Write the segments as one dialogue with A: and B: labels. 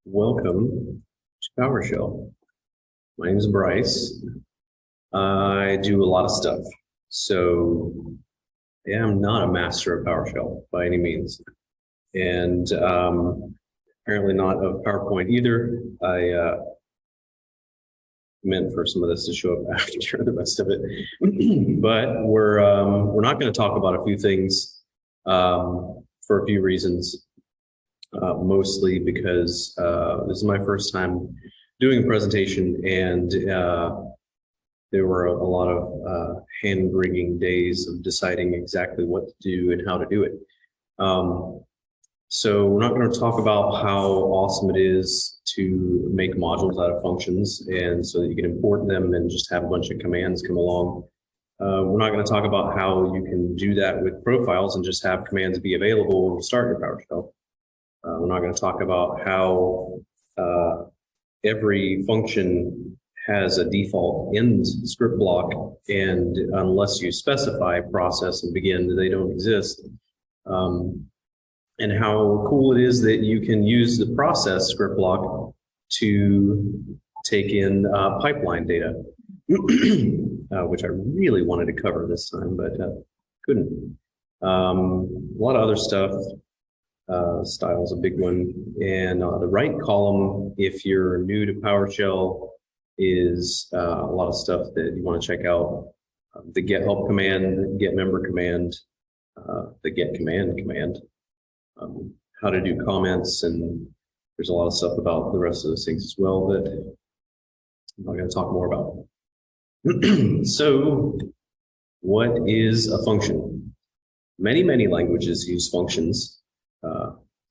A: Welcome to PowerShell. My name is Bryce. I do a lot of stuff. So I am not a master of PowerShell by any means. And apparently not of PowerPoint either. I meant for some of this to show up after the rest of it. But we're not going to talk about a few things for a few reasons. Mostly because this is my first time doing a presentation, and there were a lot of hand-wringing days of deciding exactly what to do and how to do it. So we're not going to talk about how awesome it is to make modules out of functions, and so that you can import them and just have a bunch of commands come along. We're not going to talk about how you can do that with profiles and just have commands be available when you start your PowerShell. We're not going to talk about how every function has a default end script block, and unless you specify process and begin, they don't exist. And how cool it is that you can use the process script block to take in pipeline data, which I really wanted to cover this time, but couldn't. A lot of other stuff. Style is a big one, and the right column, if you're new to PowerShell, is a lot of stuff that you want to check out. The get help command, the get member command, the get command, how to do comments, and there's a lot of stuff about the rest of those things as well that I'm not going to talk more about. So, what is a function? Many languages use functions.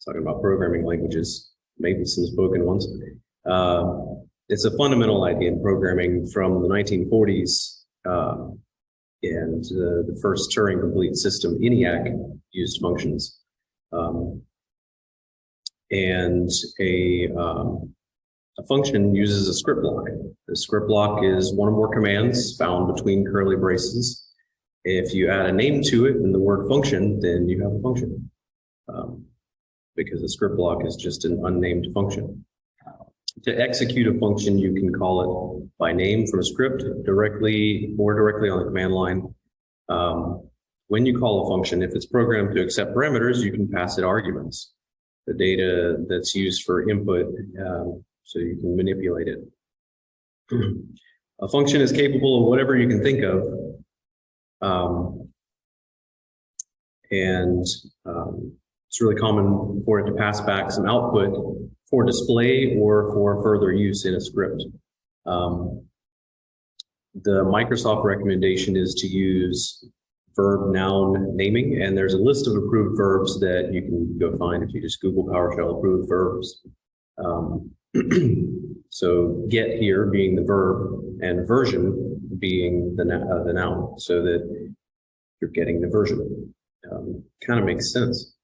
A: Talking about programming languages, maybe some spoken ones. It's a fundamental idea in programming from the 1940s, and the first Turing complete system, ENIAC, used functions. And a function uses a script block. The script block is one or more commands found between curly braces. If you add a name to it and the word function, then you have a function. Because the script block is just an unnamed function. To execute a function, you can call it by name from a script directly on the command line. When you call a function, if it's programmed to accept parameters, you can pass it arguments, the data that's used for input, so you can manipulate it. A function is capable of whatever you can think of. It's really common for it to pass back some output for display or for further use in a script. The Microsoft recommendation is to use verb-noun naming, and there's a list of approved verbs that you can go find if you just Google PowerShell approved verbs. So get here being the verb and version being the noun, so that you're getting the version. Kind of makes sense.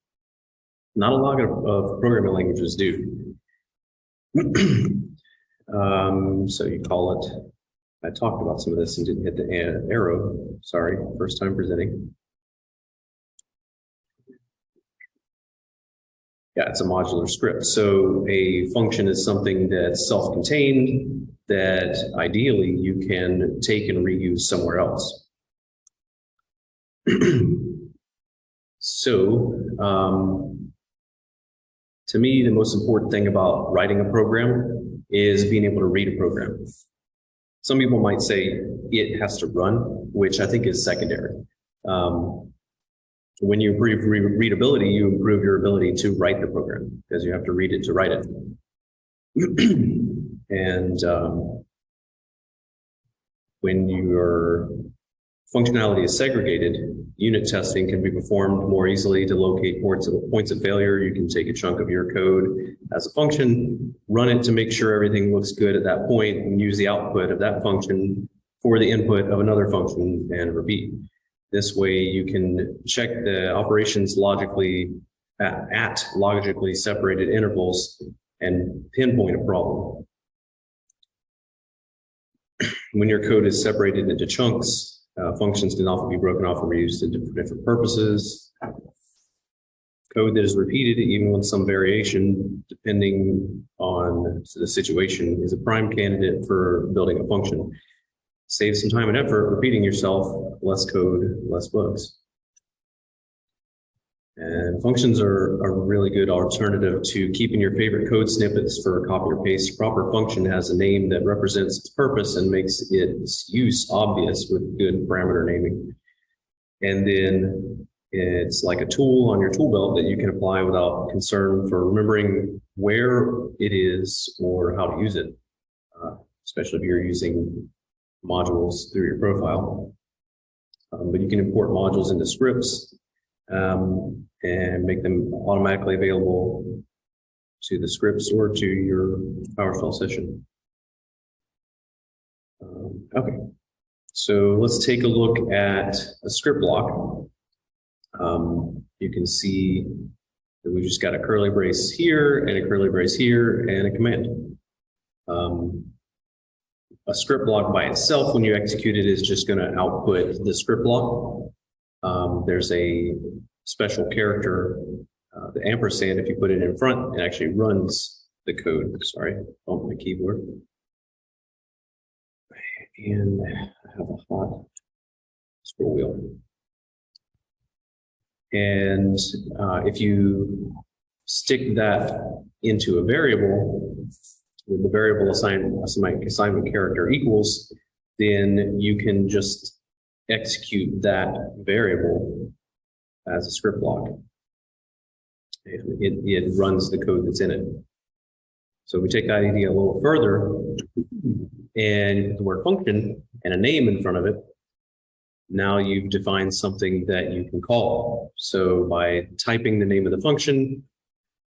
A: Not a lot of programming languages do. So you call it, I talked about some of this and didn't hit the arrow. Sorry, first time presenting. Yeah, it's a modular script. So a function is something that's self-contained that ideally you can take and reuse somewhere else. So, to me, the most important thing about writing a program is being able to read a program. Some people might say it has to run, which I think is secondary. When you improve readability, you improve your ability to write the program because you have to read it to write it. And when your functionality is segregated, unit testing can be performed more easily to locate points of failure. You can take a chunk of your code as a function, run it to make sure everything looks good at that point, and use the output of that function for the input of another function and repeat. This way you can check the operations logically at logically separated intervals and pinpoint a problem. When your code is separated into chunks, functions can often be broken off and reused to different purposes. code that is repeated, even with some variation, depending on the situation, is a prime candidate for building a function. Save some time and effort repeating yourself, less code, less bugs. And functions are a really good alternative to keeping your favorite code snippets for a copy or paste. A proper function has a name that represents its purpose and makes its use obvious with good parameter naming. And then it's like a tool on your tool belt that you can apply without concern for remembering where it is or how to use it, especially if you're using modules through your profile. But you can import modules into scripts and make them automatically available to the scripts or to your PowerShell session. Okay, so let's take a look at a script block. You can see that we just got a curly brace here and a curly brace here and a command. A script block by itself, when you execute it, is just going to output the script block. There's a special character, the ampersand. If you put it in front, it actually runs the code. Sorry, on my keyboard. And I have a hot scroll wheel. And if you stick that into a variable, with the variable assignment character equals, then you can just execute that variable as a script block. It runs the code that's in it. So we take that idea a little further, and the word function and a name in front of it. Now you've defined something that you can call. So by typing the name of the function,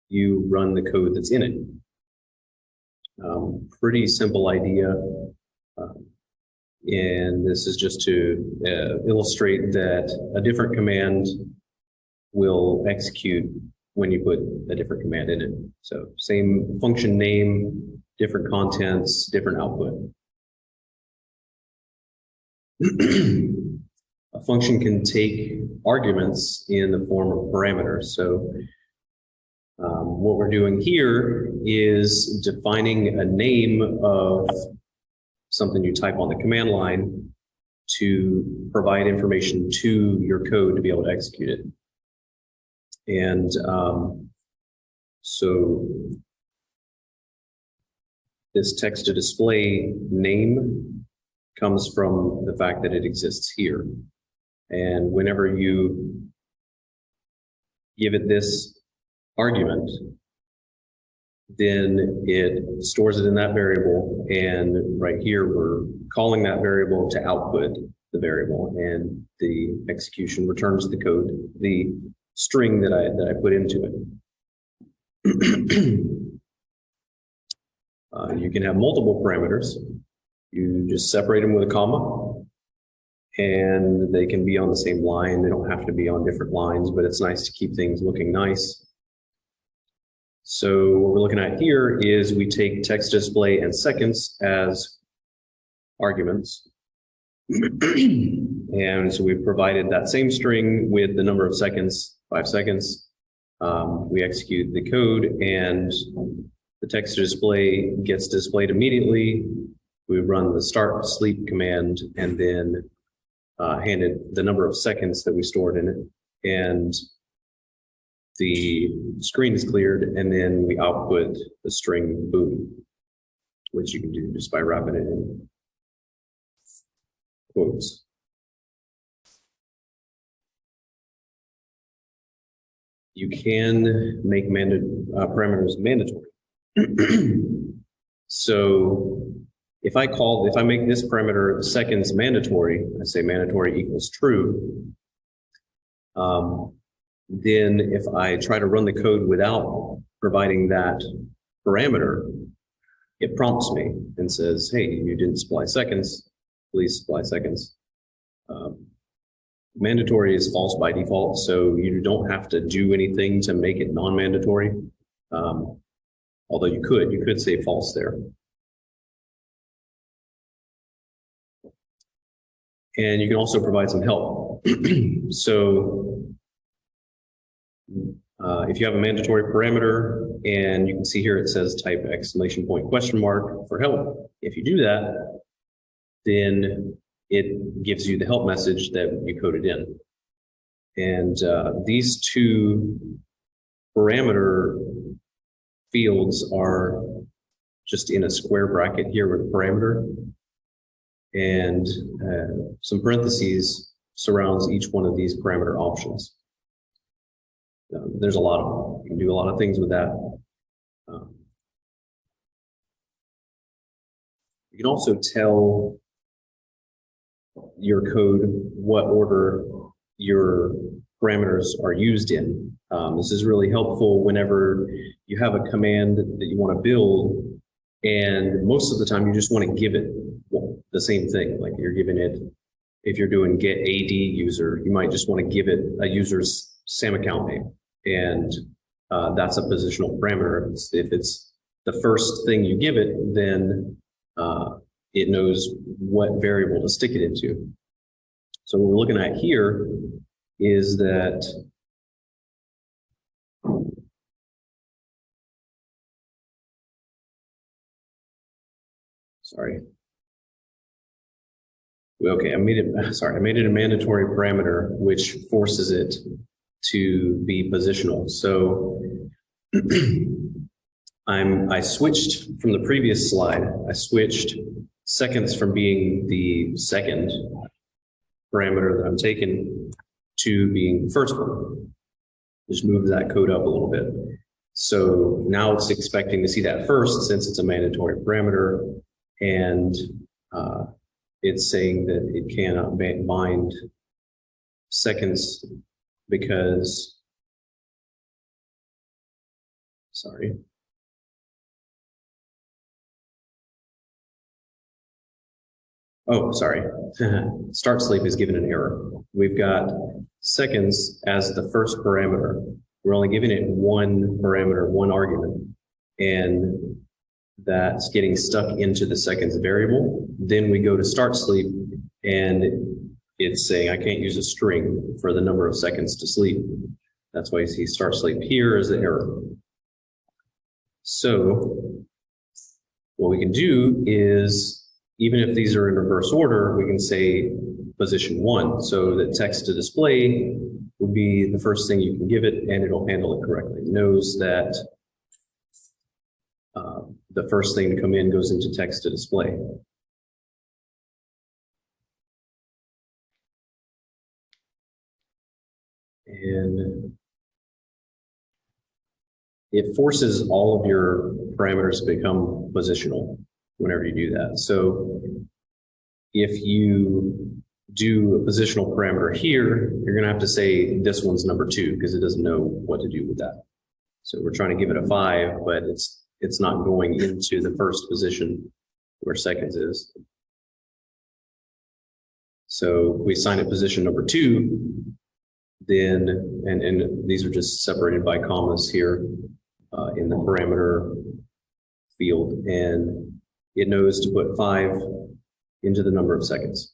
A: you run the code that's in it. Pretty simple idea. And this is just to illustrate that a different command will execute when you put a different command in it. So same function name, different contents, different output. A function can take arguments in the form of parameters. So what we're doing here is defining a name of something you type on the command line to provide information to your code to be able to execute it. And so this text to display name comes from the fact that it exists here. And whenever you give it this argument, then it stores it in that variable. And right here, we're calling that variable to output the variable, and the execution returns the code, the string that I put into it. You can have multiple parameters. You just separate them with a comma, and they can be on the same line. They don't have to be on different lines, but it's nice to keep things looking nice. So what we're looking at here is we take text display and seconds as arguments. And so we've provided that same string with the number of seconds, 5 seconds. We execute the code, and the text to display gets displayed immediately. We run the start sleep command and then handed the number of seconds that we stored in it. And the screen is cleared, and then we output the string boom, which you can do just by wrapping it in quotes. You can make parameters mandatory. So if I make this parameter seconds mandatory, I say mandatory equals true, then if I try to run the code without providing that parameter, it prompts me and says, hey, you didn't supply seconds, please supply seconds. Mandatory is false by default, so you don't have to do anything to make it non-mandatory. Although you could say false there. And you can also provide some help. So If you have a mandatory parameter, and you can see here it says type exclamation point question mark for help. If you do that, then it gives you the help message that you coded in. And these two parameter fields are just in a square bracket here with parameter, and some parentheses surrounds each one of these parameter options. There's a lot of them. You can do a lot of things with that. You can also tell your code what order your parameters are used in. This is really helpful whenever you have a command that you want to build, and most of the time you just want to give it the same thing. Like you're giving it, if you're doing get AD user, you might just want to give it a user's SAM account name, and that's a positional parameter. If it's the first thing you give it, then it knows what variable to stick it into. So what we're looking at here is that okay, I made it a mandatory parameter which forces it to be positional. So I switched from the previous slide, I switched seconds from being the second parameter that I'm taking to being the first one. Just move that code up a little bit. So now it's expecting to see that first, since it's a mandatory parameter, and it's saying that it cannot bind seconds because, start sleep is given an error. We've got seconds as the first parameter. We're only giving it one parameter, one argument, and that's getting stuck into the seconds variable. Then we go to start sleep, and it's saying I can't use a string for the number of seconds to sleep. That's why you see start sleep here as the error. So what we can do is, even if these are in reverse order, we can say position 1, so that text to display would be the first thing you can give it, and it'll handle it correctly. It knows that the first thing to come in goes into text to display. And it forces all of your parameters to become positional whenever you do that. So if you do a positional parameter here, you're going to have to say this one's number 2 because it doesn't know what to do with that. So we're trying to give it a 5, but it's not going into the first position where seconds is. So we assign it position number 2, then, and these are just separated by commas here in the parameter field, and it knows to put 5 into the number of seconds.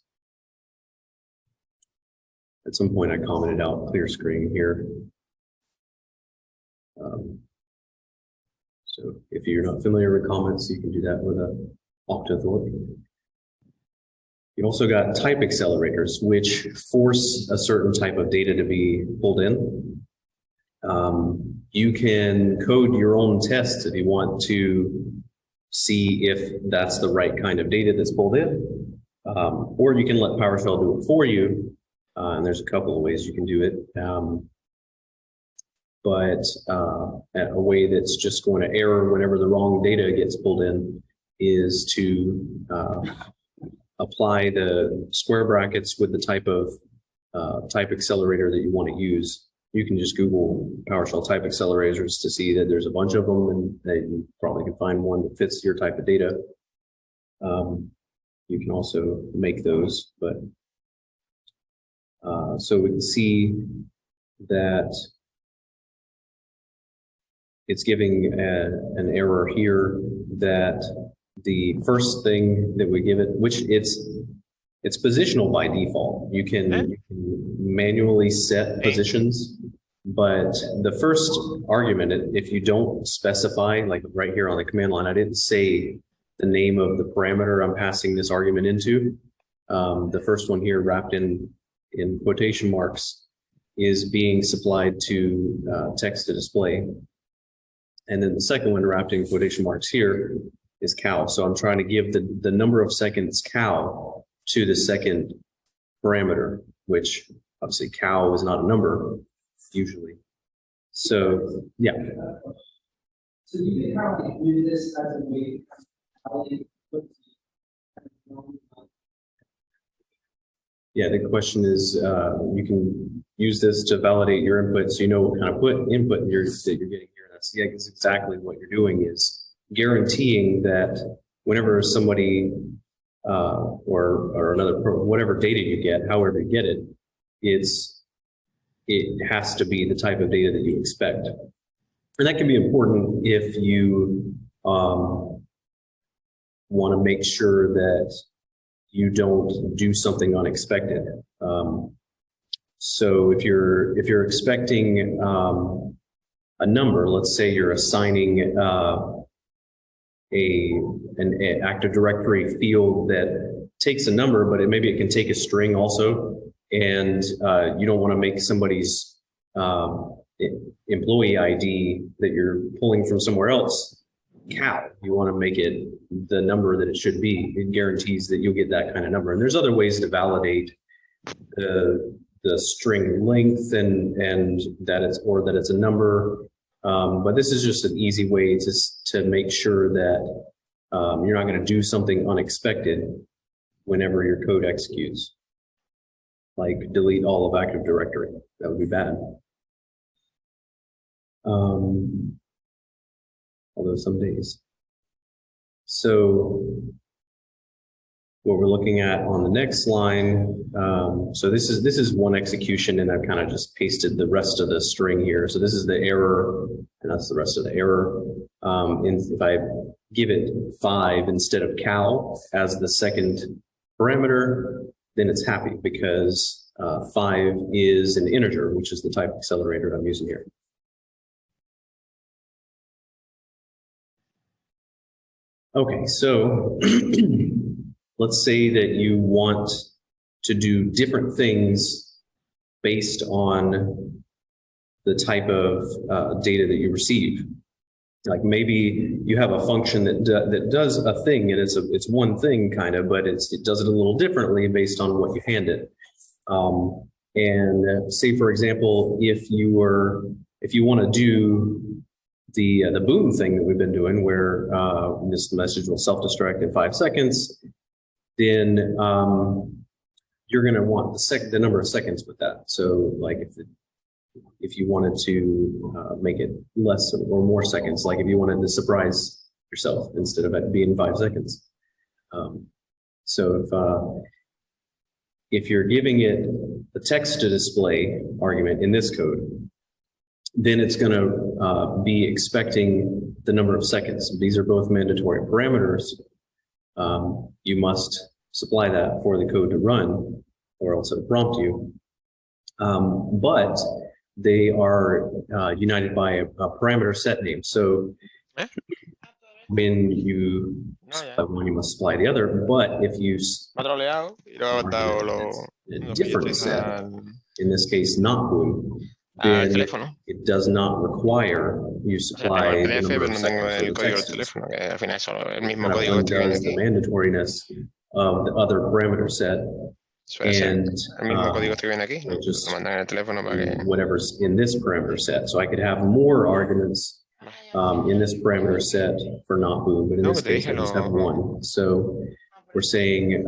A: At some point I commented out clear screen here. So if you're not familiar with comments, you can do that with a octothorpe. You also got type accelerators, which force a certain type of data to be pulled in. You can code your own tests if you want to see if that's the right kind of data that's pulled in, or you can let PowerShell do it for you. And there's a couple of ways you can do it. But a way that's just going to error whenever the wrong data gets pulled in is to apply the square brackets with the type of type accelerator that you want to use. You can just Google PowerShell type accelerators to see that there's a bunch of them, and you probably can find one that fits your type of data. You can also make those, but so we can see that it's giving an error here that the first thing that we give it, which it's positional by default. You can manually set positions, But the first argument, if you don't specify, like right here on the command line, I didn't say the name of the parameter I'm passing this argument into. The first one here, wrapped in quotation marks, is being supplied to text to display. And then the second one, wrapped in quotation marks here, is cow. So I'm trying to give the number of seconds cow to the second parameter, which obviously cow is not a number usually. So yeah.
B: So you can probably do this as a way of
A: yeah, the question is, you can use this to validate your input, so you know what kind of input that you're getting here. That's exactly what you're doing, is guaranteeing that whenever somebody or another whatever data you get, however you get it, it has to be the type of data that you expect. And that can be important if you want to make sure that you don't do something unexpected. So if you're expecting a number, let's say you're assigning an Active Directory field that takes a number, but maybe it can take a string also, and you don't want to make somebody's employee ID that you're pulling from somewhere else cow. You want to make it the number that it should be. It guarantees that you'll get that kind of number. And there's other ways to validate the string length and that it's a number. But this is just an easy way to make sure that you're not going to do something unexpected whenever your code executes, like delete all of Active Directory. That would be bad. Although some days. So what we're looking at on the next line, so this is one execution, and I've kind of just pasted the rest of the string here. So this is the error, and that's the rest of the error. And if I give it 5 instead of cow as the second parameter, then it's happy because 5 is an integer, which is the type accelerator I'm using here. Okay, so let's say that you want to do different things based on the type of data that you receive. Like maybe you have a function that does a thing, and it's one thing kind of, but it does it a little differently based on what you hand it. And say, for example, if you want to do the boom thing that we've been doing, where this message will self-destruct in 5 seconds, then you're going to want the number of seconds with that. So, like if you wanted to make it less or more seconds, like if you wanted to surprise yourself instead of it being 5 seconds. So if you're giving it a text to display argument in this code, then it's going to be expecting the number of seconds. These are both mandatory parameters. You must supply that for the code to run, or else it'll prompt you. But they are united by a parameter set name. So when you supply one, you must supply the other. But if you a different set, in this case not boom, then it does not require you supply the number of seconds for the text. Undoes the mandatoriness of the other parameter set, and just whatever's in this parameter set. So I could have more arguments in this parameter set for not boom, but in this case I just have one. So we're saying,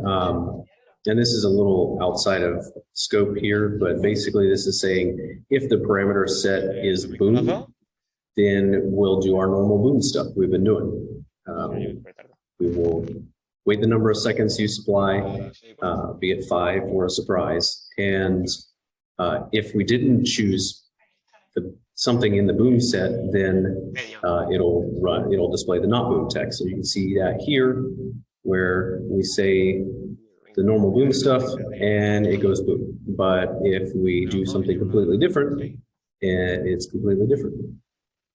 A: and this is a little outside of scope here, but basically this is saying if the parameter set is boom, then we'll do our normal boom stuff we've been doing. We will wait the number of seconds you supply, be it 5 or a surprise. And if we didn't choose something in the boom set, then it'll display the not boom text. So you can see that here, where we say the normal boom stuff and it goes boom. But if we do something completely different, and it's completely different.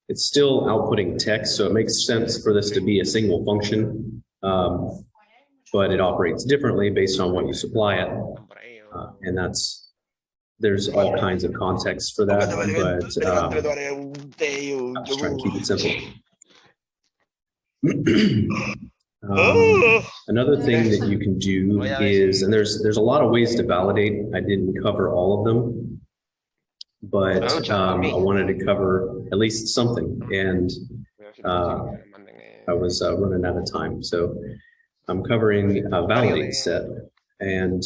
A: It's still outputting text, so it makes sense for this to be a single function, but it operates differently based on what you supply it, and there's all kinds of context for that, but I'm just trying to keep it simple. Another thing that you can do is, and there's a lot of ways to validate. I didn't cover all of them, but I wanted to cover at least something, and I was running out of time, so I'm covering a validate set, and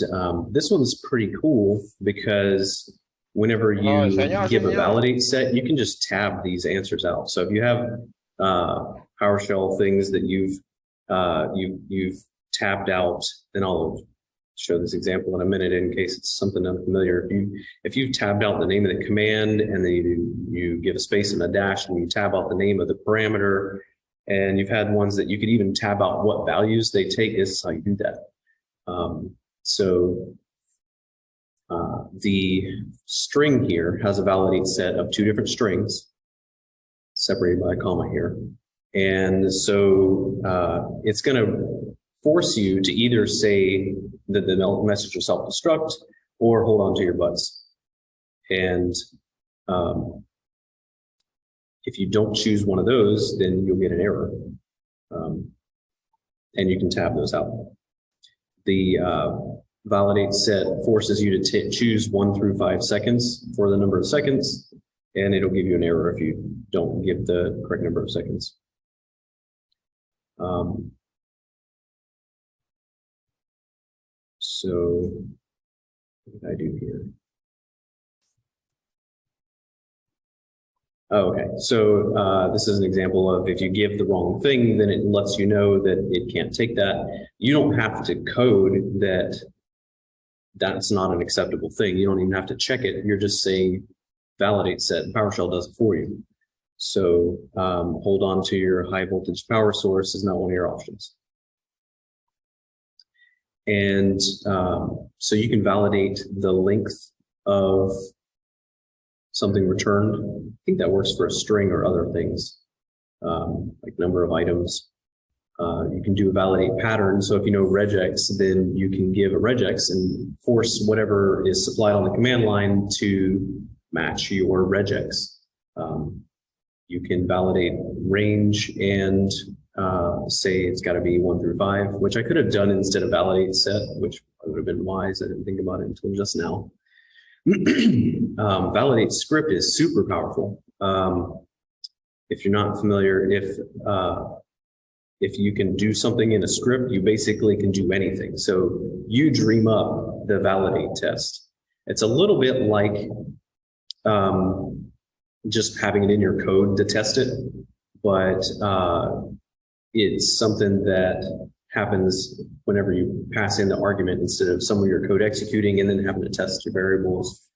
A: this one's pretty cool because whenever you give a validate set, you can just tab these answers out. So if you have PowerShell things that you've tabbed out, and I'll show this example in a minute in case it's something unfamiliar. If you've tabbed out the name of the command and then you give a space and a dash and you tab out the name of the parameter, and you've had ones that you could even tab out what values they take, is how you do that. The string here has a validate set of 2 different strings separated by a comma here. And so it's going to force you to either say that the message will self-destruct or hold on to your butts. And if you don't choose one of those, then you'll get an error. And you can tab those out. The validate set forces you to choose 1 through 5 seconds for the number of seconds, and it'll give you an error if you don't give the correct number of seconds. So what did I do here? Oh, okay, so this is an example of if you give the wrong thing, then it lets you know that it can't take that. You don't have to code that that's not an acceptable thing. You don't even have to check it. You're just saying validate set, and PowerShell does it for you. So hold on to your high voltage power source is not one of your options. And so you can validate the length of something returned. I think that works for a string or other things, like number of items. You can do a validate pattern. So if you know regex, then you can give a regex and force whatever is supplied on the command line to match your regex. You can validate range and say it's got to be 1 through 5, which I could have done instead of validate set, which would have been wise. I didn't think about it until just now. Validate script is super powerful. If you're not familiar, if you can do something in a script, you basically can do anything. So you dream up the validate test. It's a little bit like just having it in your code to test it, but it's something that happens whenever you pass in the argument instead of some of your code executing and then having to test your variables.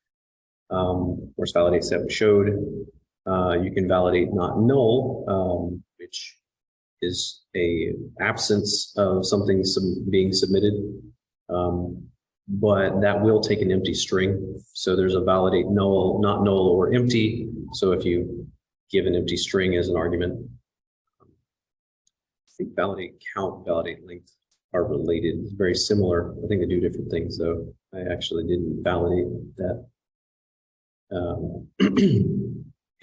A: Of course, validate set we showed. You can validate not null, which is a absence of something being submitted, but that will take an empty string. So there's a validate null, not null, or empty. So if you give an empty string as an argument, I think validate count, validate length are related. It's very similar. I think they do different things, though. I actually didn't validate that.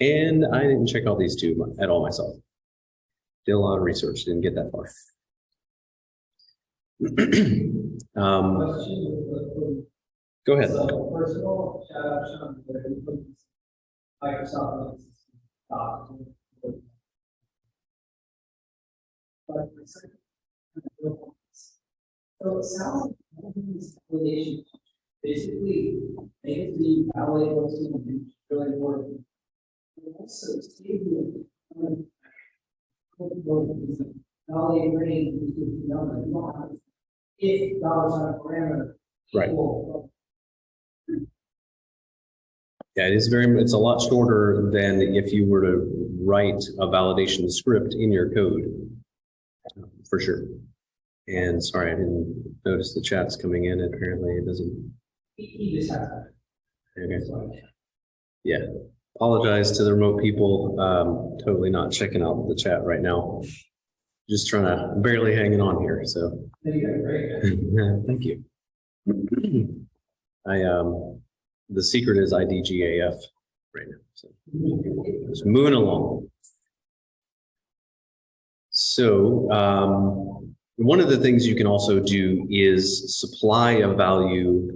A: And I didn't check all these 2 at all myself. Did a lot of research, didn't get that far. Go ahead.
B: So first of all, shout out Sean for putting Microsoft links. But for second, so it sounds like these validation basically makes the validate what's going to be really important. And also stable validate range is good to know. You don't have if dollars on a parameter.
A: Right. Yeah, it's a lot shorter than if you were to write a validation script in your code, for sure. And sorry, I didn't notice the chat's coming in. Apparently it doesn't.
B: He just has that.
A: Okay. Yeah. Apologize to the remote people. Totally not checking out the chat right now. Just trying to barely hanging on here. So thank you. The secret is IDGAF right now. So just moving along. So one of the things you can also do is supply a value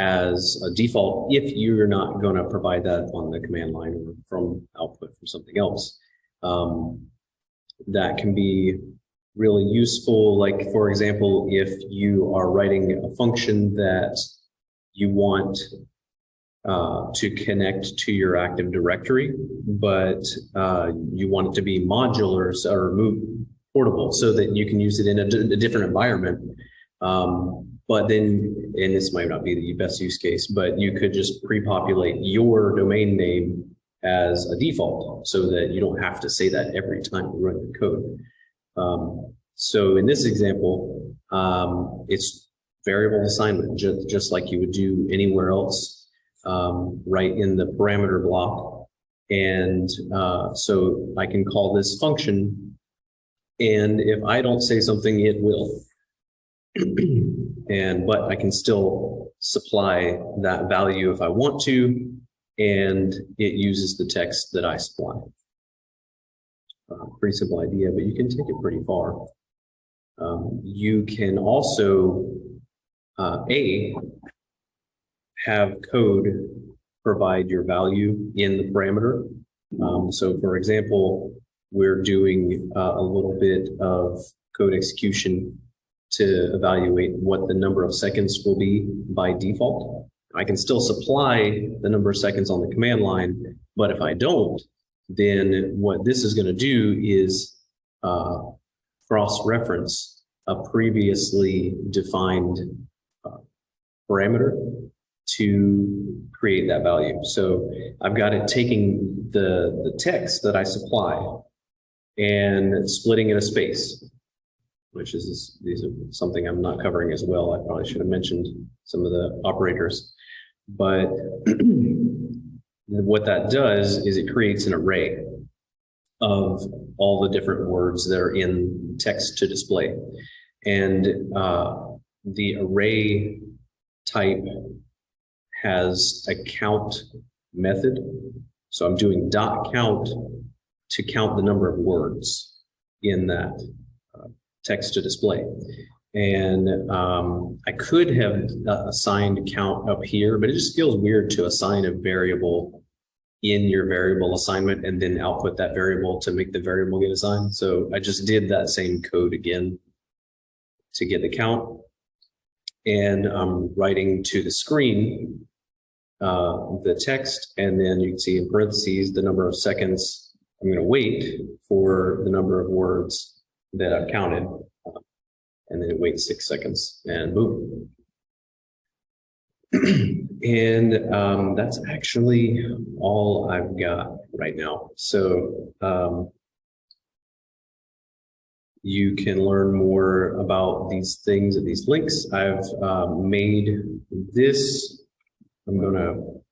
A: as a default if you're not going to provide that on the command line or from output from something else. That can be really useful. Like, for example, if you are writing a function that you want to connect to your Active Directory, but you want it to be modular or portable so that you can use it in a different environment. But then, and this might not be the best use case, but you could just pre-populate your domain name as a default so that you don't have to say that every time you run your code. So in this example, it's variable assignment, just like you would do anywhere else, right in the parameter block. And so I can call this function, and if I don't say something, it will. But I can still supply that value if I want to, and it uses the text that I supply. Pretty simple idea, but you can take it pretty far. You can also have code provide your value in the parameter. So for example, we're doing a little bit of code execution to evaluate what the number of seconds will be by default. I can still supply the number of seconds on the command line, but if I don't, then what this is going to do is cross-reference a previously defined parameter to create that value. So I've got it taking the text that I supply and splitting it a space, which is something I'm not covering as well. I probably should have mentioned some of the operators. But what that does is it creates an array of all the different words that are in text to display. And the array type has a count method. So I'm doing .count to count the number of words in that text to display. And I could have assigned count up here, but it just feels weird to assign a variable in your variable assignment and then output that variable to make the variable get assigned. So I just did that same code again to get the count. And I'm writing to the screen the text, and then you can see in parentheses the number of seconds I'm going to wait for the number of words that I've counted. And then it waits 6 seconds and boom. And that's actually all I've got right now. So you can learn more about these things at these links. I've made this. I'm going to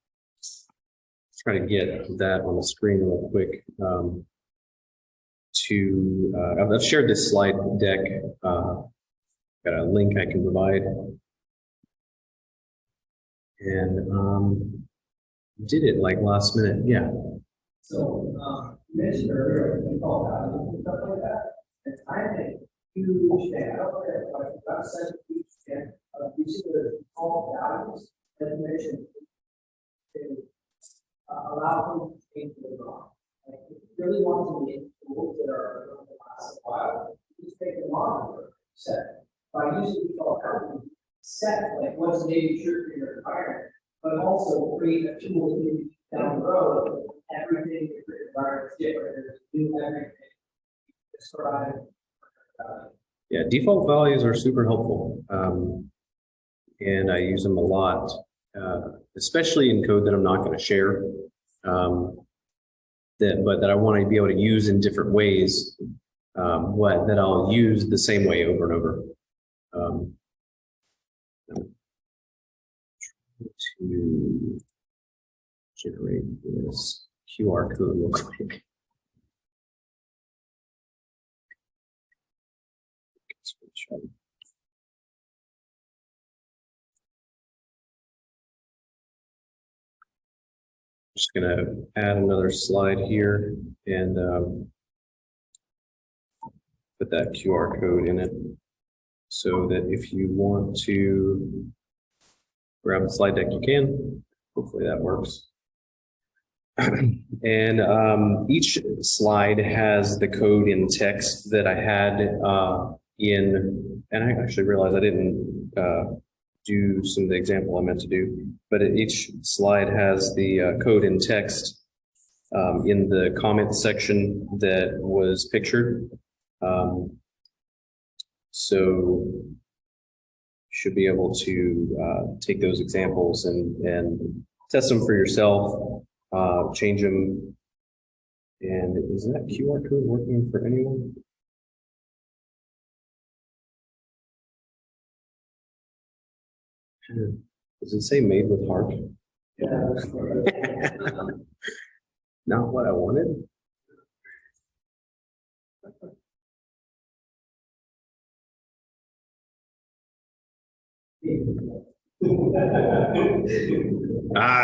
A: try to get that on the screen real quick. I've shared this slide deck. Got a link I can provide. And did it like last minute, yeah.
B: So you mentioned earlier we call values and stuff like that. And I think huge fan. I don't care like about such a huge fan of using the default values that you mentioned to allow them to change the wrong. Like if you really want to make tools that are going to last a while, you just take them on and set. By using default values, set like what's maybe true for your environment, but also create a tool to use down the road. Everything in your environment is different. There's new everything. Describe.
A: Yeah, default values are super helpful, and I use them a lot, especially in code that I'm not going to share, but that I want to be able to use in different ways, that I'll use the same way over and over. To generate this QR code real quick. Just going to add another slide here and put that QR code in it so that if you want to grab the slide deck, you can. Hopefully that works. And each slide has the code in text that I had and I actually realized I didn't do some of the example I meant to do, but each slide has the code in text in the comment section that was pictured. So should be able to take those examples and test them for yourself, change them. And is that QR code working for anyone? Does it say made with heart?
B: Yeah.
A: Not what I wanted.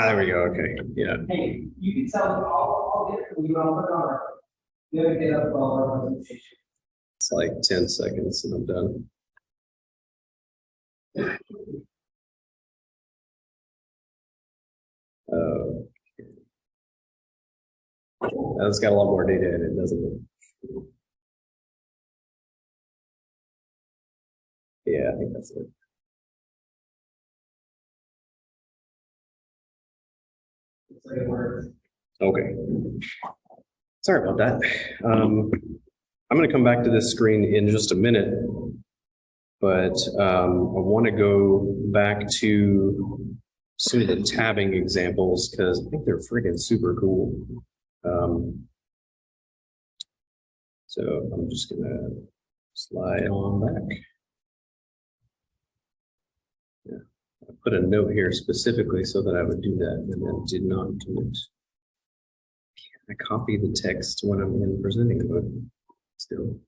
A: There we go. Okay. Yeah.
B: Hey, you can tell them I'll get it for you. I'll put it on our. You gotta get up all our presentation.
A: It's like 10 seconds and I'm done. That's got a lot more data in it, doesn't it? Yeah, I think that's it. Okay. Sorry about that. I'm going to come back to this screen in just a minute, but I want to go back to some of the tabbing examples because I think they're freaking super cool. So I'm just going to slide on back. Yeah, I put a note here specifically so that I would do that and then did not do it. I copy the text when I'm in presenting mode still.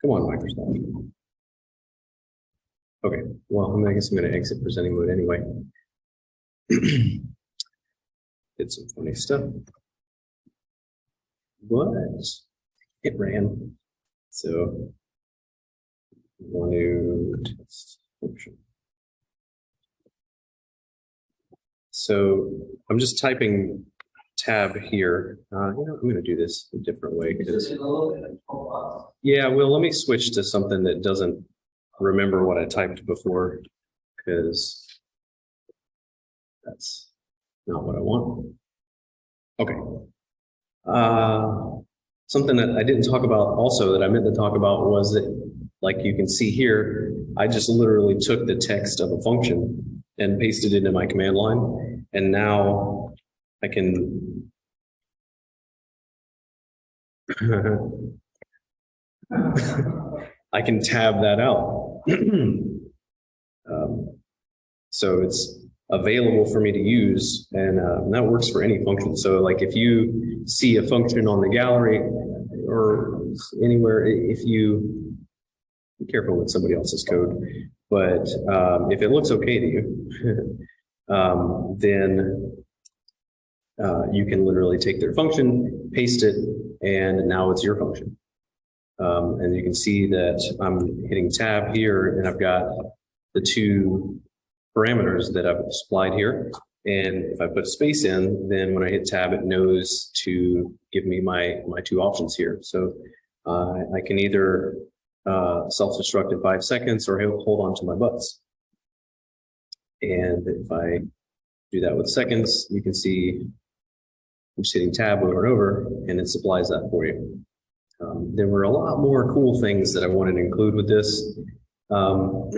A: Come on, Microsoft. Okay, well, I guess I'm going to exit presenting mode anyway. Did some funny stuff. But it ran. So want to test function. So I'm just typing tab here. You know, I'm going to do this a different way. Yeah, well, let me switch to something that doesn't remember what I typed before, because that's not what I want. Okay. Something that I didn't talk about also that I meant to talk about was that, like you can see here, I just literally took the text of a function and pasted it in my command line. And now I can I can tab that out. So it's available for me to use, and that works for any function. So like if you see a function on the gallery or anywhere, if you be careful with somebody else's code, but if it looks okay to you, then you can literally take their function, paste it, and now it's your function. And you can see that I'm hitting tab here, and I've got the two parameters that I've supplied here. And if I put a space in, then when I hit tab, it knows to give me my two options here. So I can either self-destruct in 5 seconds or hold on to my butts. And if I do that with seconds, you can see I'm just hitting tab over and over, and it supplies that for you. There were a lot more cool things that I wanted to include with this. And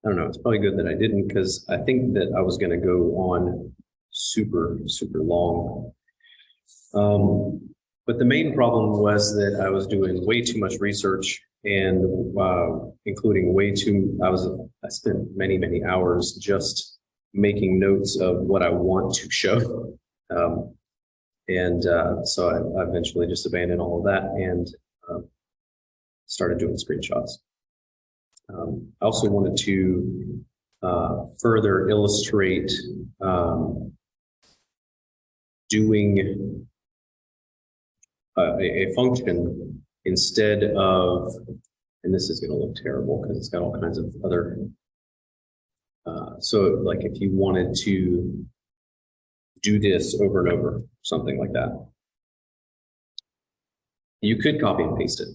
A: I don't know, it's probably good that I didn't, because I think that I was going to go on super long. But the main problem was that I was doing way too much research and including way too, I spent many hours just making notes of what I want to show. So I eventually just abandoned all of that and started doing screenshots. I also wanted to further illustrate doing a function instead of, and this is going to look terrible because it's got all kinds of other, so like if you wanted to do this over and over, something like that, you could copy and paste it.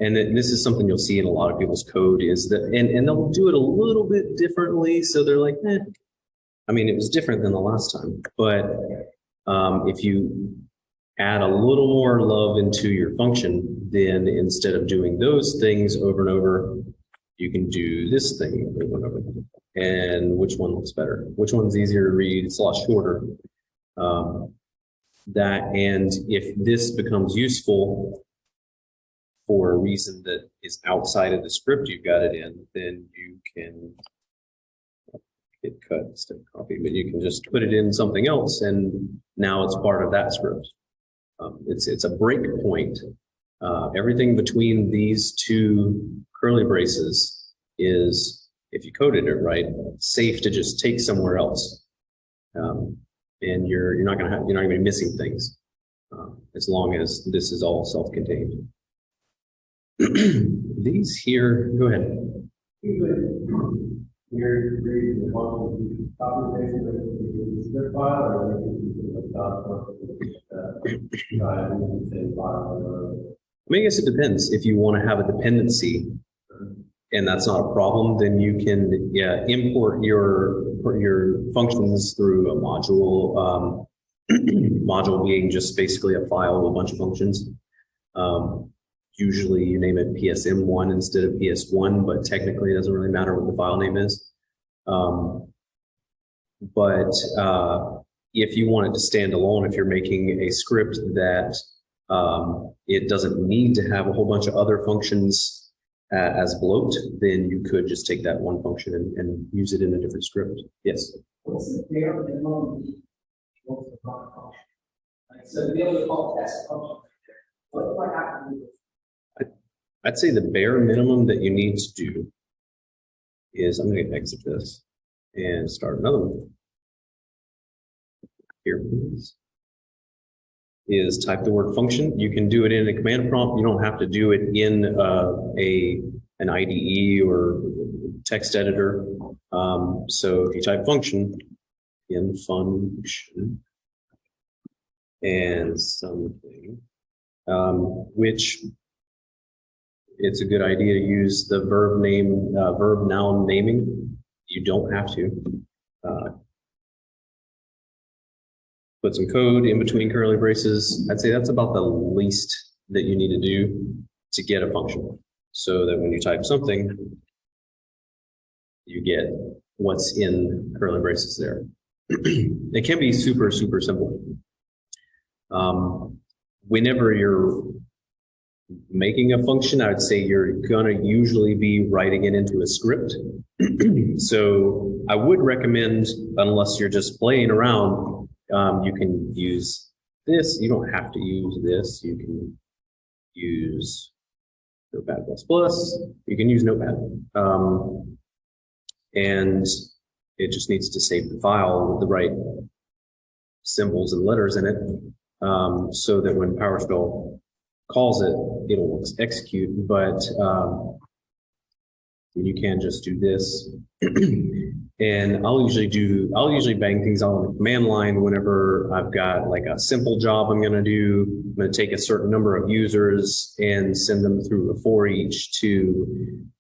A: And this is something you'll see in a lot of people's code is that, and they'll do it a little bit differently. So they're like, I mean, it was different than the last time, but if you add a little more love into your function, then instead of doing those things over and over, you can do this thing over and over. And which one looks better? Which one's easier to read? It's a lot shorter. And if this becomes useful for a reason that is outside of the script you've got it in, then you can hit cut instead of copy, but you can just put it in something else and now it's part of that script. It's a break point. Everything between these two curly braces is, if you coded it right, safe to just take somewhere else. And you're not gonna be missing things as long as this is all self-contained. These here, go ahead.
B: You're reading the one copy paste the script file, or
A: I mean, I guess it depends. If you want to have a dependency, and that's not a problem, then you can import your functions through a module. Module being just basically a file with a bunch of functions. Usually you name it PSM1 instead of PS1, but technically it doesn't really matter what the file name is. If you want it to stand alone, if you're making a script that it doesn't need to have a whole bunch of other functions as bloat, then you could just take that one function and use it in a different script. Yes?
B: What's the bare minimum what's the function? Like, so to be able to call test function, what do I have to do?
A: I'd say the bare minimum that you need to do is, I'm going to exit this and start another one. Here, please. Is type the word function. You can do it in a command prompt. You don't have to do it in an IDE or text editor. So if you type function in function and something, which it's a good idea to use the verb noun naming. You don't have to. Put some code in between curly braces. I'd say that's about the least that you need to do to get a function, so that when you type something, you get what's in curly braces there. It can be super, super simple. Whenever you're making a function, I would say you're gonna usually be writing it into a script. So I would recommend, unless you're just playing around, you can use this. You don't have to use this. You can use Notepad++. You can use Notepad. And it just needs to save the file with the right symbols and letters in it, so that when PowerShell calls it, it'll execute. But you can just do this. And I'll usually bang things out on the command line whenever I've got like a simple job I'm gonna do. I'm gonna take a certain number of users and send them through a for each to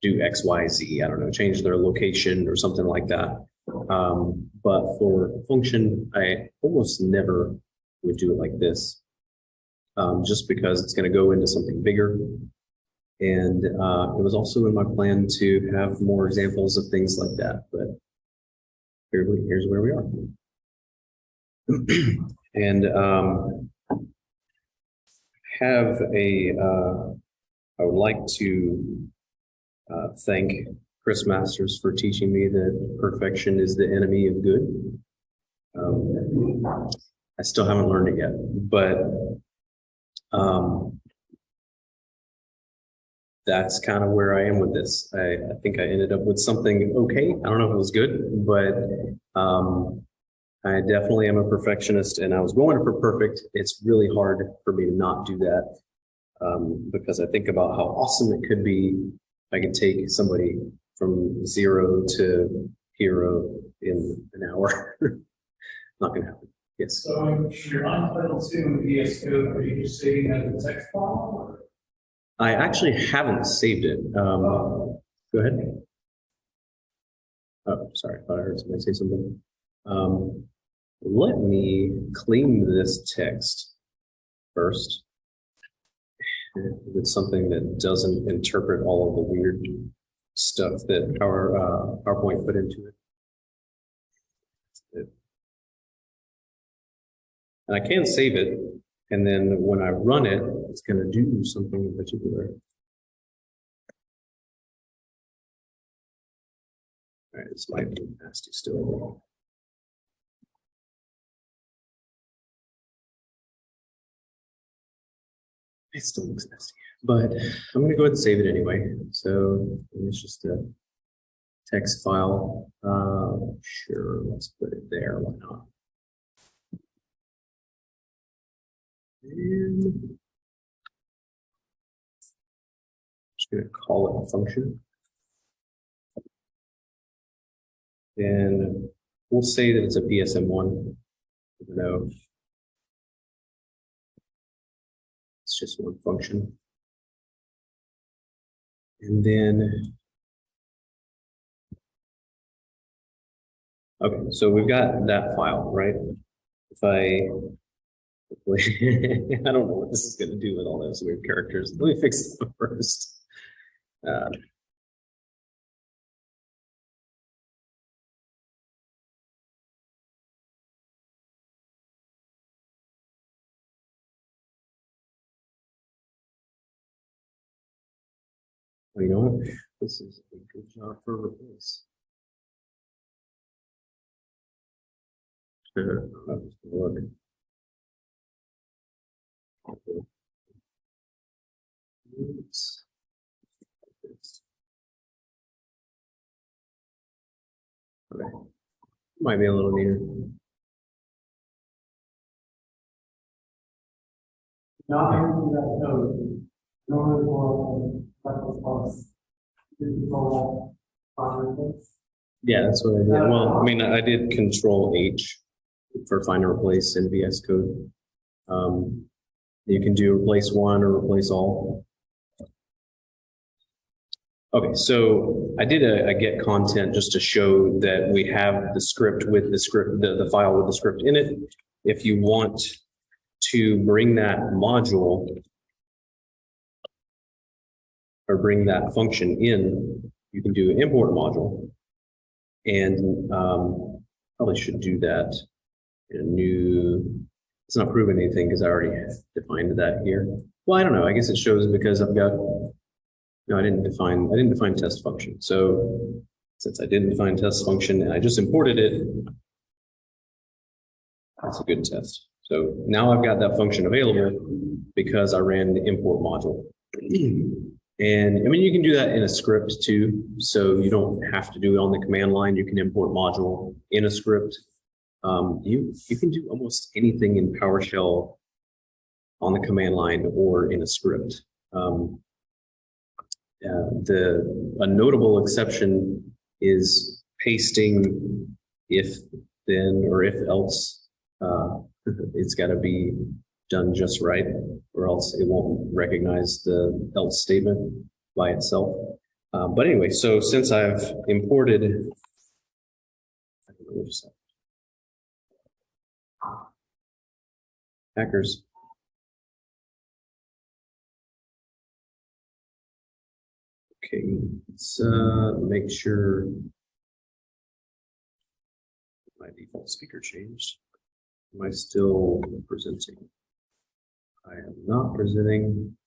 A: do X, Y, Z. I don't know, change their location or something like that. But for function, I almost never would do it like this, just because it's gonna go into something bigger. And it was also in my plan to have more examples of things like that, but here's where we are. And I would like to thank Chris Masters for teaching me that perfection is the enemy of good. I still haven't learned it yet, but that's kind of where I am with this. I think I ended up with something okay. I don't know if it was good, but I definitely am a perfectionist, and I was going for perfect. It's really hard for me to not do that because I think about how awesome it could be if I could take somebody from 0 to hero in an hour. Not going to happen. Yes.
C: So you're on level 2 in VS Code, are you just saving that as a text file? Or?
A: I actually haven't saved it. Go ahead. Oh, sorry. I thought I heard somebody say something. Let me clean this text first with something that doesn't interpret all of the weird stuff that PowerPoint put into it. And I can save it, and then when I run it, it's going to do something in particular. All right, this might be nasty still. It still looks nasty, but I'm going to go ahead and save it anyway. So it's just a text file. Sure, let's put it there. Why not? And I'm just going to call it a function. And we'll say that it's a BSM1, even though it's just one function. And then, okay, so we've got that file, right? If I I don't know what this is going to do with all those weird characters. Let me fix them first. Well, you know what? This is a good job for replace. Oops. Okay, might be a little neater.
C: Not everything that code. Normally for
A: Yeah, that's what I did. Well, I mean, I did Control H for find and replace in VS Code. You can do replace one or replace all. Okay, so I did a get content just to show that we have the script with the script, the file with the script in it. If you want to bring that module or bring that function in, you can do an import module. And probably should do that in a new, it's not proving anything because I already defined that here. Well, I don't know, I guess it shows because I've got, no, I didn't define test function. So since I didn't define test function and I just imported it, that's a good test. So now I've got that function available because I ran the import module. And I mean, you can do that in a script too. So you don't have to do it on the command line. You can import module in a script. You can do almost anything in PowerShell on the command line or in a script. A notable exception is pasting if then or if else. It's got to be done just right, or else it won't recognize the else statement by itself. But anyway, so since I've imported, hackers. Okay, let's make sure my default speaker changed. Am I still presenting? I am not presenting.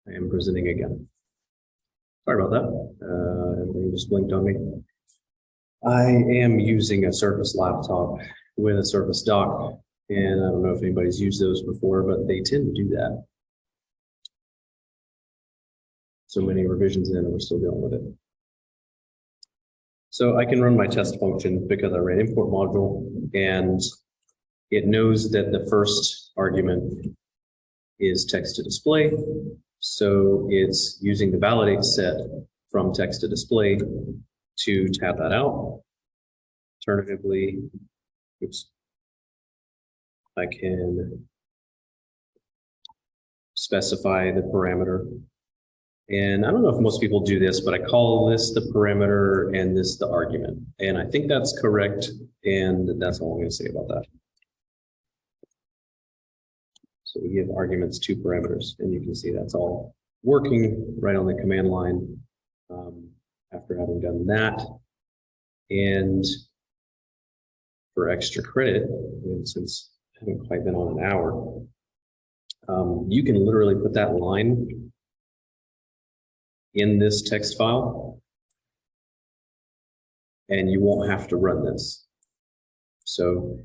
A: I am presenting again. Sorry about that. Everything just blinked on me. I am using a Surface laptop with a Surface dock, and I don't know if anybody's used those before, but they tend to do that. So many revisions in, and we're still dealing with it. So I can run my test function because I ran import module, and it knows that the first argument is text to display. So it's using the validate set from text to display to tab that out. Alternatively, I can specify the parameter. And I don't know if most people do this, but I call this the parameter and this the argument. And I think that's correct. And that's all I'm going to say about that. So we give arguments to parameters, and you can see that's all working right on the command line after having done that. And for extra credit, and since I haven't quite been on an hour, you can literally put that line in this text file, and you won't have to run this. So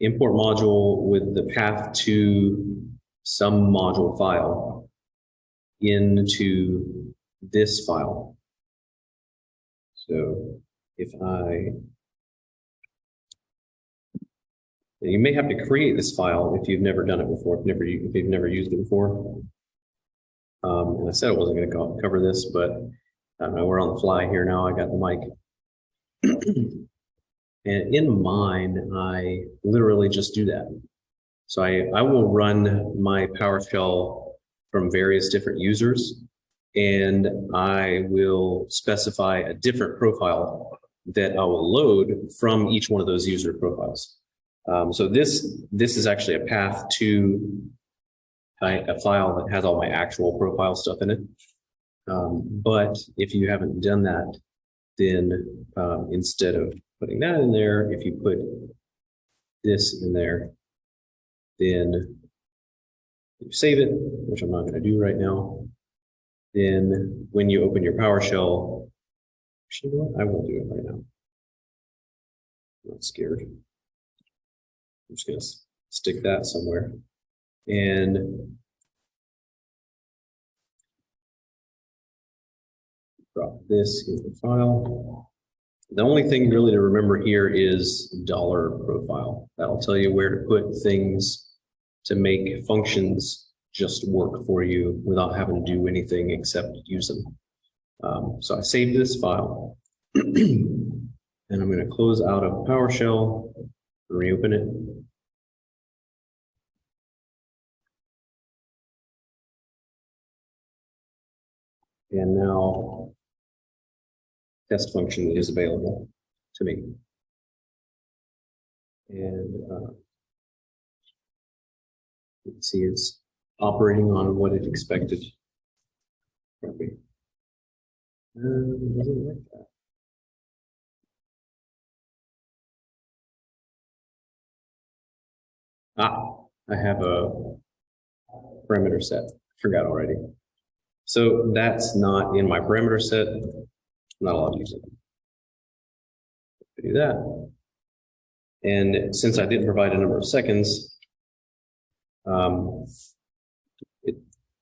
A: import module with the path to some module file into this file. So if you may have to create this file if you've never done it before, if you've never used it before. And I said I wasn't going to cover this, but I don't know, we're on the fly here now. I got the mic. And in mine, I literally just do that. So I will run my PowerShell from various different users, and I will specify a different profile that I will load from each one of those user profiles. So this is actually a path to a file that has all my actual profile stuff in it. But if you haven't done that, then instead of putting that in there, if you put this in there, then you save it, which I'm not going to do right now. Then when you open your PowerShell, actually, you know what? I won't do it right now. I'm not scared. I'm just going to stick that somewhere. And drop this in the file. The only thing really to remember here is $profile. That'll tell you where to put things to make functions just work for you without having to do anything except use them. So I saved this file, and I'm going to close out of PowerShell, reopen it. And now test function is available to me. And you can see it's operating on what it expected. Doesn't like that. I have a parameter set. Forgot already. So that's not in my parameter set. I'm not allowed to use it. Do that. And since I didn't provide a number of seconds, it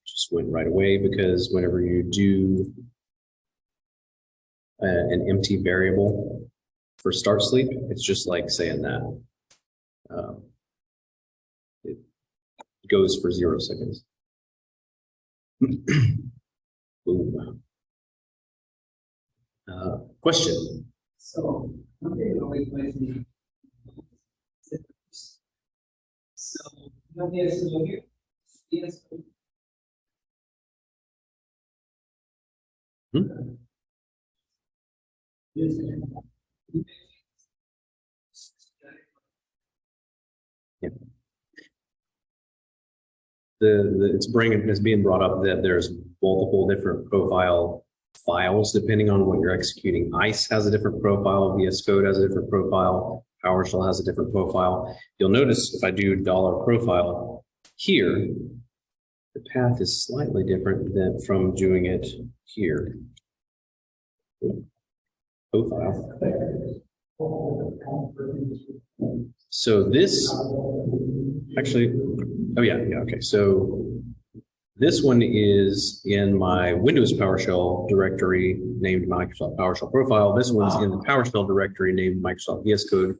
A: just went right away, because whenever you do an empty variable for start sleep, it's just like saying that. It goes for 0 seconds. Question?
B: So, one thing that always makes me. So, PowerShell here. Yes.
A: Yeah. It's being brought up that there's multiple different profile files depending on what you're executing. ICE has a different profile, VS Code has a different profile, PowerShell has a different profile. You'll notice if I do $profile here, the path is slightly different than from doing it here. Profile. So this actually, oh yeah, okay. So this one is in my Windows PowerShell directory named Microsoft PowerShell profile. This one's in the PowerShell directory named Microsoft VS Code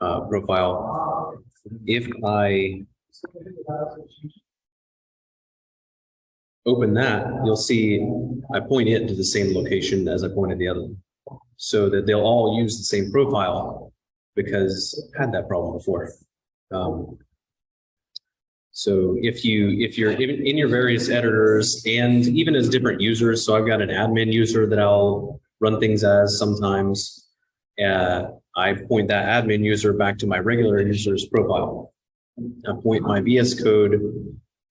A: profile. If I open that, you'll see I point it to the same location as I pointed the other one, so that they'll all use the same profile, because I've had that problem before. So if you're in your various editors and even as different users, so I've got an admin user that I'll run things as sometimes. I point that admin user back to my regular user's profile. I point my VS Code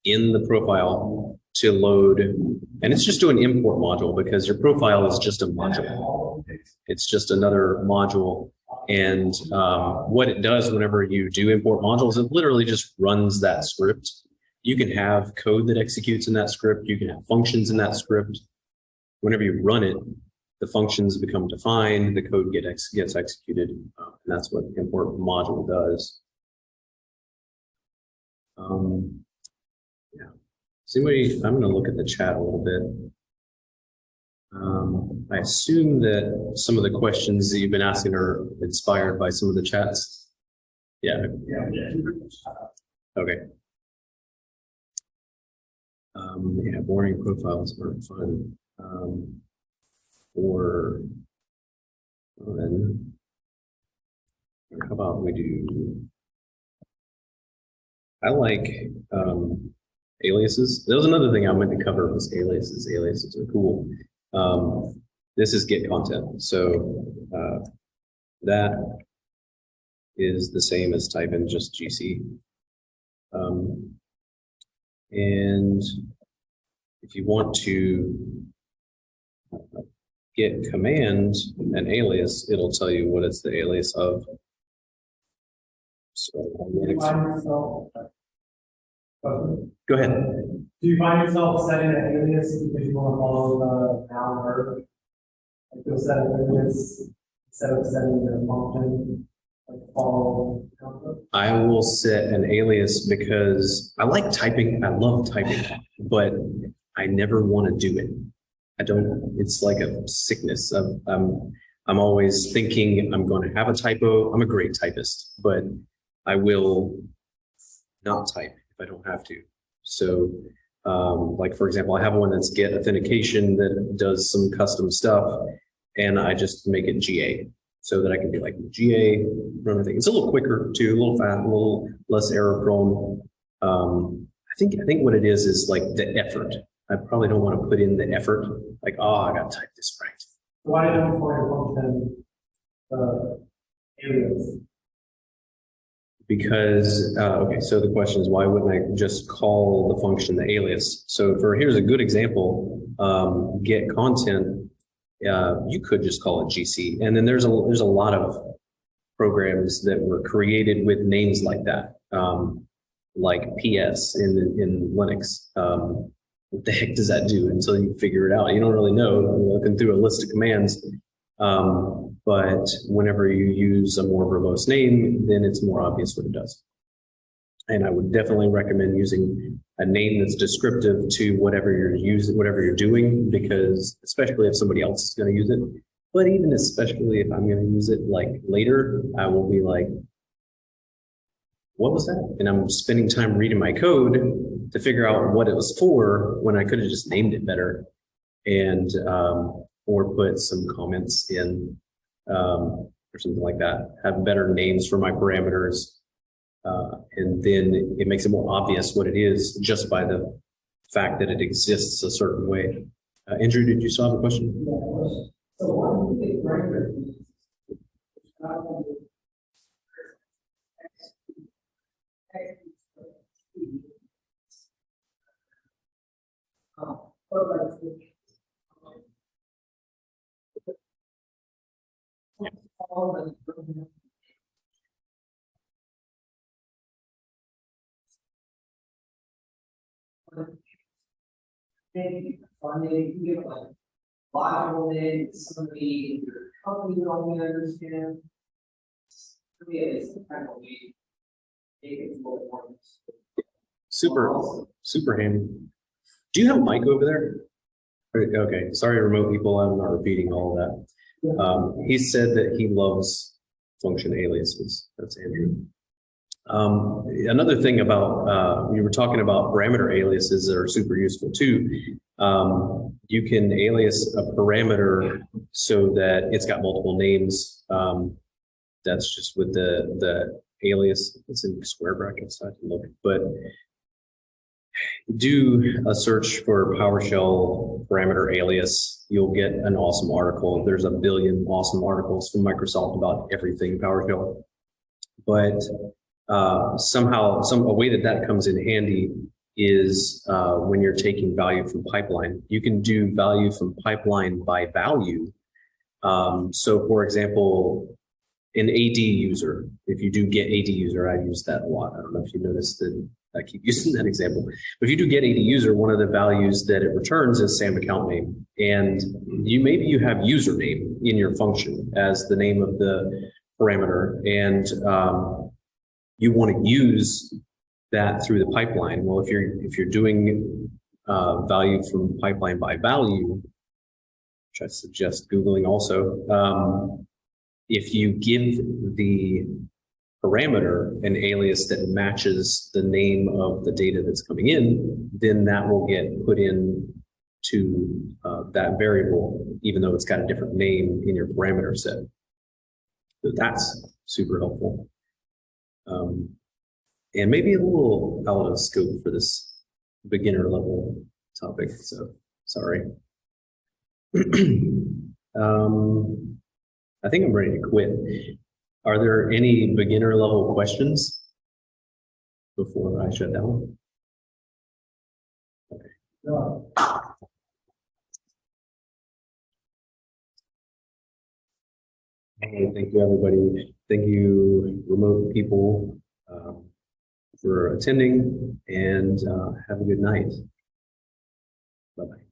A: in the profile to load, and it's just doing import module because your profile is just a module. It's just another module. And what it does whenever you do import modules, it literally just runs that script. You can have code that executes in that script. You can have functions in that script. Whenever you run it, the functions become defined, the code gets executed, and that's what import module does. Yeah. So anyway, I'm going to look at the chat a little bit. I assume that some of the questions that you've been asking are inspired by some of the chats. Yeah. Okay. Yeah, boring profiles aren't fun. Then, how about we do? I like aliases. That was another thing I meant to cover was aliases. Aliases are cool. This is get content. So that is the same as type in just GC. And if you want to get command an alias, it'll tell you what it's the alias of. So go ahead.
D: Do you find yourself setting an alias because you want to follow the noun verb? Like you'll set an alias instead of setting the function, like follow the concept?
A: I will set an alias because I like typing. I love typing, but I never want to do it. I don't, it's like a sickness. I'm always thinking I'm going to have a typo. I'm a great typist, but I will not type if I don't have to. So like, for example, I have one that's get authentication that does some custom stuff, and I just make it GA so that I can be like GA, run everything. It's a little quicker too, a little fast, a little less error prone. I think what it is like the effort. I probably don't want to put in the effort, like, oh, I got to type this right.
D: Why don't you call your function alias?
A: Because, okay, so the question is, why wouldn't I just call the function the alias? So here's a good example, get content, you could just call it GC. And then there's a lot of programs that were created with names like that, like PS in Linux. What the heck does that do until you figure it out? You don't really know. You're looking through a list of commands. But whenever you use a more verbose name, then it's more obvious what it does. And I would definitely recommend using a name that's descriptive to whatever you're using, whatever you're doing, because especially if somebody else is going to use it, but even especially if I'm going to use it like later, I will be like, what was that? And I'm spending time reading my code to figure out what it was for when I could have just named it better. And, or put some comments in, or something like that, have better names for my parameters. And then it makes it more obvious what it is just by the fact that it exists a certain way. Andrew, did you still have a question?
B: Yeah, so why do you think regular? Maybe funding, you can give like logical name, somebody in your company would only understand. For me, it's kind of we make it a little more.
A: Super handy. Do you have a mic over there? Okay, sorry, remote people, I'm not repeating all of that. He said that he loves function aliases. That's Andrew. Another thing about, you were talking about parameter aliases that are super useful too. You can alias a parameter so that it's got multiple names. That's just with the alias. It's in square brackets, so I can look, but do a search for PowerShell parameter alias. You'll get an awesome article. There's a billion awesome articles from Microsoft about everything PowerShell. But somehow, a way that comes in handy is when you're taking value from pipeline. You can do value from pipeline by value. So for example, an AD user, if you do get AD user, I use that a lot. I don't know if you noticed that I keep using that example. But if you do get AD user, one of the values that it returns is SAM account name. And maybe you have username in your function as the name of the parameter. And you want to use that through the pipeline. Well, if you're doing value from pipeline by value, which I suggest Googling also, if you give the parameter an alias that matches the name of the data that's coming in, then that will get put in to that variable, even though it's got a different name in your parameter set. So that's super helpful. And maybe a little out of scope for this beginner level topic, so sorry. I think I'm ready to quit. Are there any beginner level questions before I shut down? Okay.
D: No.
A: Hey, thank you, everybody. Thank you, remote people, for attending, and have a good night. Bye-bye.